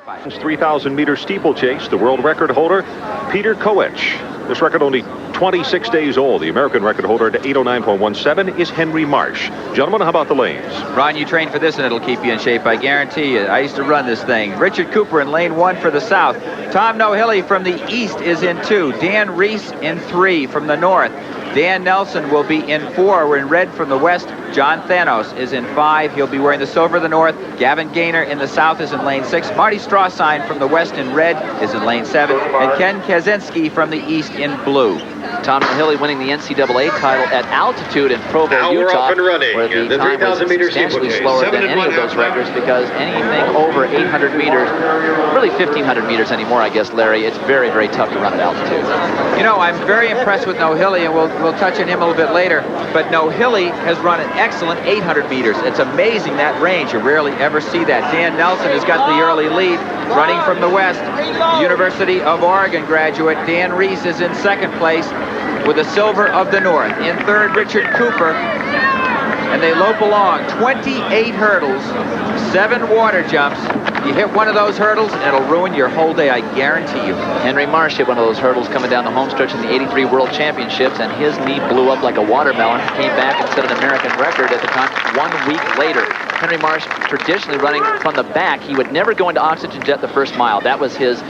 3,000-meter steeplechase, the world record holder, Peter Koech. This record only 26 days old. The American record holder at 809.17 is Henry Marsh. Gentlemen, how about the lanes? Ron, you train for this and it'll keep you in shape, I guarantee you. I used to run this thing. Richard Cooper in lane 1 for the south. Tom Nohilly from the east is in 2. Dan Reese in 3 from the north. Dan Nelson will be in 4. We're in red from the west. John Thanos is in 5. He'll be wearing the silver of the north. Gavin Gaynor in the south is in lane 6. Marty Stroschein from the west in red is in lane 7. And Ken Kaczenski from the east in blue. Tom Nohilly winning the NCAA title at altitude in Provo, Utah, where the time was substantially slower than any of those records, because anything over 800 meters, really 1,500 meters anymore, I guess, Larry, it's very, very tough to run at altitude. You know, I'm very impressed with Nohilly, and we'll touch on him a little bit later, but Nohilly has run an excellent 800 meters. It's amazing, that range. You rarely ever see that. Dan Nelson has got the early lead, running from the west. University of Oregon graduate Dan Reese is in second place with the silver of the north. In third, Richard Cooper, and they lope along. 28 hurdles, 7 water jumps. You hit one of those hurdles and it'll ruin your whole day, I guarantee you. Henry Marsh hit one of those hurdles coming down the home stretch in the '83 World Championships, and his knee blew up like a watermelon. Came back and set an American record at the time 1 week later. Henry Marsh, traditionally running from the back, he would never go into oxygen jet the first mile. That was his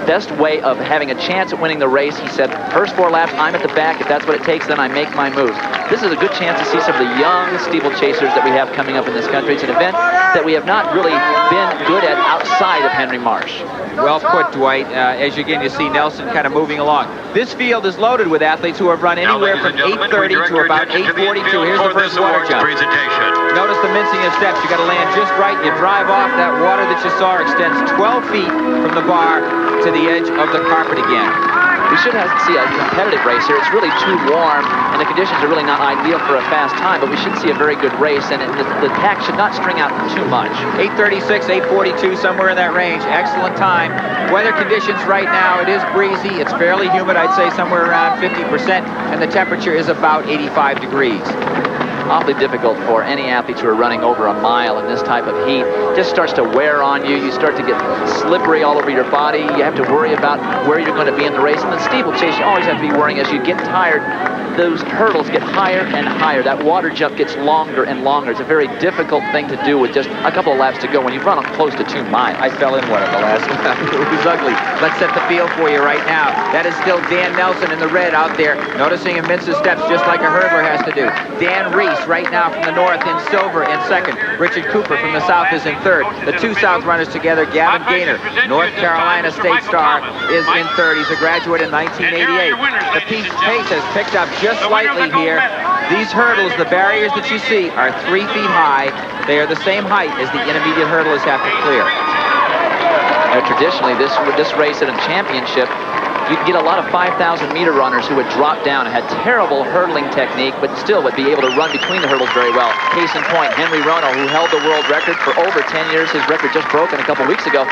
best way of having a chance at winning the race. He said, first 4 laps, I'm at the back. If that's what it takes, then I make my moves. This is a good chance to see some of the young steeplechasers that we have coming up in this country. It's an event that we have not really been good at outside of Henry Marsh. Well put, Dwight. As you see Nelson kind of moving along. This field is loaded with athletes who have run anywhere from 8:30 to about 8:42. Here's the first water jump. Notice the mincing of steps. You got to land just right. You drive off. That water that you saw extends 12 feet from the bar to the edge of the carpet again. We should see a competitive race here. It's really too warm, and the conditions are really not ideal for a fast time, but we should see a very good race, and the pack should not string out too much. 8:36, 8:42, somewhere in that range. Excellent time. Weather conditions right now, it is breezy. It's fairly humid, I'd say somewhere around 50%, and the temperature is about 85 degrees. Awfully difficult for any athletes who are running over a mile in this type of heat. It just starts to wear on you. You start to get slippery all over your body. You have to worry about where you're going to be in the race. And the steeplechase, you always have to be worrying as you get tired. Those hurdles get higher and higher. That water jump gets longer and longer. It's a very difficult thing to do with just a couple of laps to go when you run on close to 2 miles. I fell in one of the last lap. It was ugly. Let's set the field for you right now. That is still Dan Nelson in the red out there, noticing him mince his steps just like a hurdler has to do. Dan Reese right now from the north in silver in second. Richard Cooper from the south is in third. The 2 south runners together, Gavin Gaynor, North Carolina State star, is in third. He's a graduate in 1988. The pace has picked up just slightly here. These hurdles, the barriers that you see, are 3 feet high. They are the same height as the intermediate hurdlers have to clear. Now, traditionally, this race at a championship, you'd get a lot of 5,000-meter runners who would drop down and had terrible hurdling technique, but still would be able to run between the hurdles very well. Case in point, Henry Rono, who held the world record for over 10 years, his record just broken a couple weeks ago,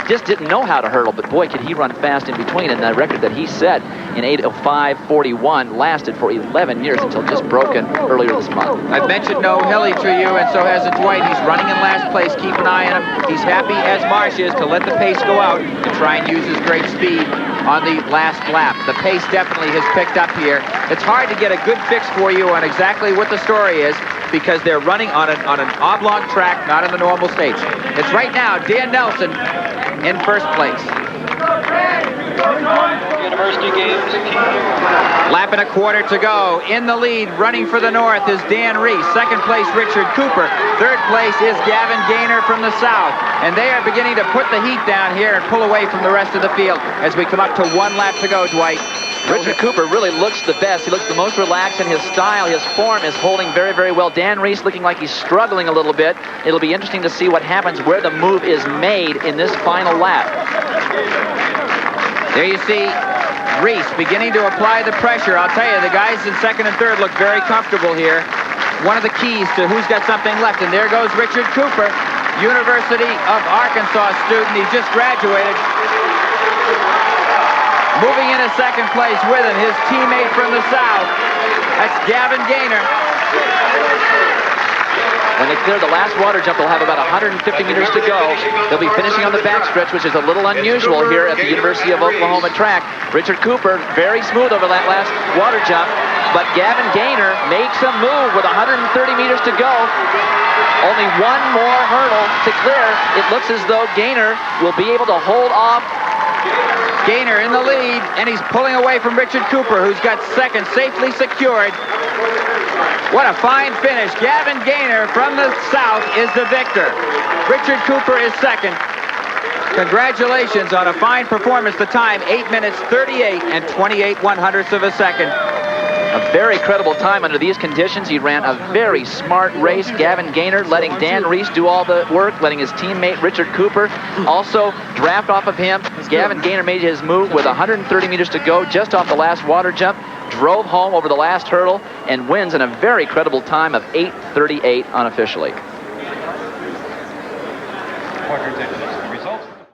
just didn't know how to hurdle, but boy, could he run fast in between. And the record that he set in 8:05:41 lasted for 11 years until just broken earlier this month. I've mentioned Nohilly to you, and so has Dwight. He's running in last place. Keep an eye on him. He's happy as Marsh is to let the pace go out and try and use his great speed on the last lap. The pace definitely has picked up here. It's hard to get a good fix for you on exactly what the story is, because they're running on an oblong track, not in the normal states. It's right now Dan Nelson in first place. University Games. Lap and a quarter to go. In the lead, running for the north, is Dan Reese. Second place, Richard Cooper. Third place is Gavin Gaynor from the south. And they are beginning to put the heat down here and pull away from the rest of the field as we come up to 1 lap to go, Dwight. Richard Cooper really looks the best. He looks the most relaxed, and his style, his form is holding very, very well. Dan Reese looking like he's struggling a little bit. It'll be interesting to see what happens where the move is made in this final lap. There you see Reese beginning to apply the pressure. I'll tell you, the guys in second and third look very comfortable here. One of the keys to who's got something left. And there goes Richard Cooper, University of Arkansas student. He just graduated. Moving into second place with him, his teammate from the south. That's Gavin Gaynor. When they clear the last water jump, they'll have about 150 meters to go. They'll be finishing on the backstretch, which is a little unusual here at the University of Oklahoma track. Richard Cooper, very smooth over that last water jump, but Gavin Gaynor makes a move with 130 meters to go. Only one more hurdle to clear. It looks as though Gaynor will be able to hold off. Gaynor in the lead, and he's pulling away from Richard Cooper, who's got second safely secured. What a fine finish. Gavin Gaynor from the south is the victor. Richard Cooper is second. Congratulations on a fine performance. The time, 8 minutes, 38 and 28/100ths of a second. A very credible time under these conditions. He ran a very smart race. Gavin Gaynor letting Dan Reese do all the work, letting his teammate Richard Cooper also draft off of him. Gavin Gaynor made his move with 130 meters to go just off the last water jump, drove home over the last hurdle, and wins in a very credible time of 8:38 unofficially.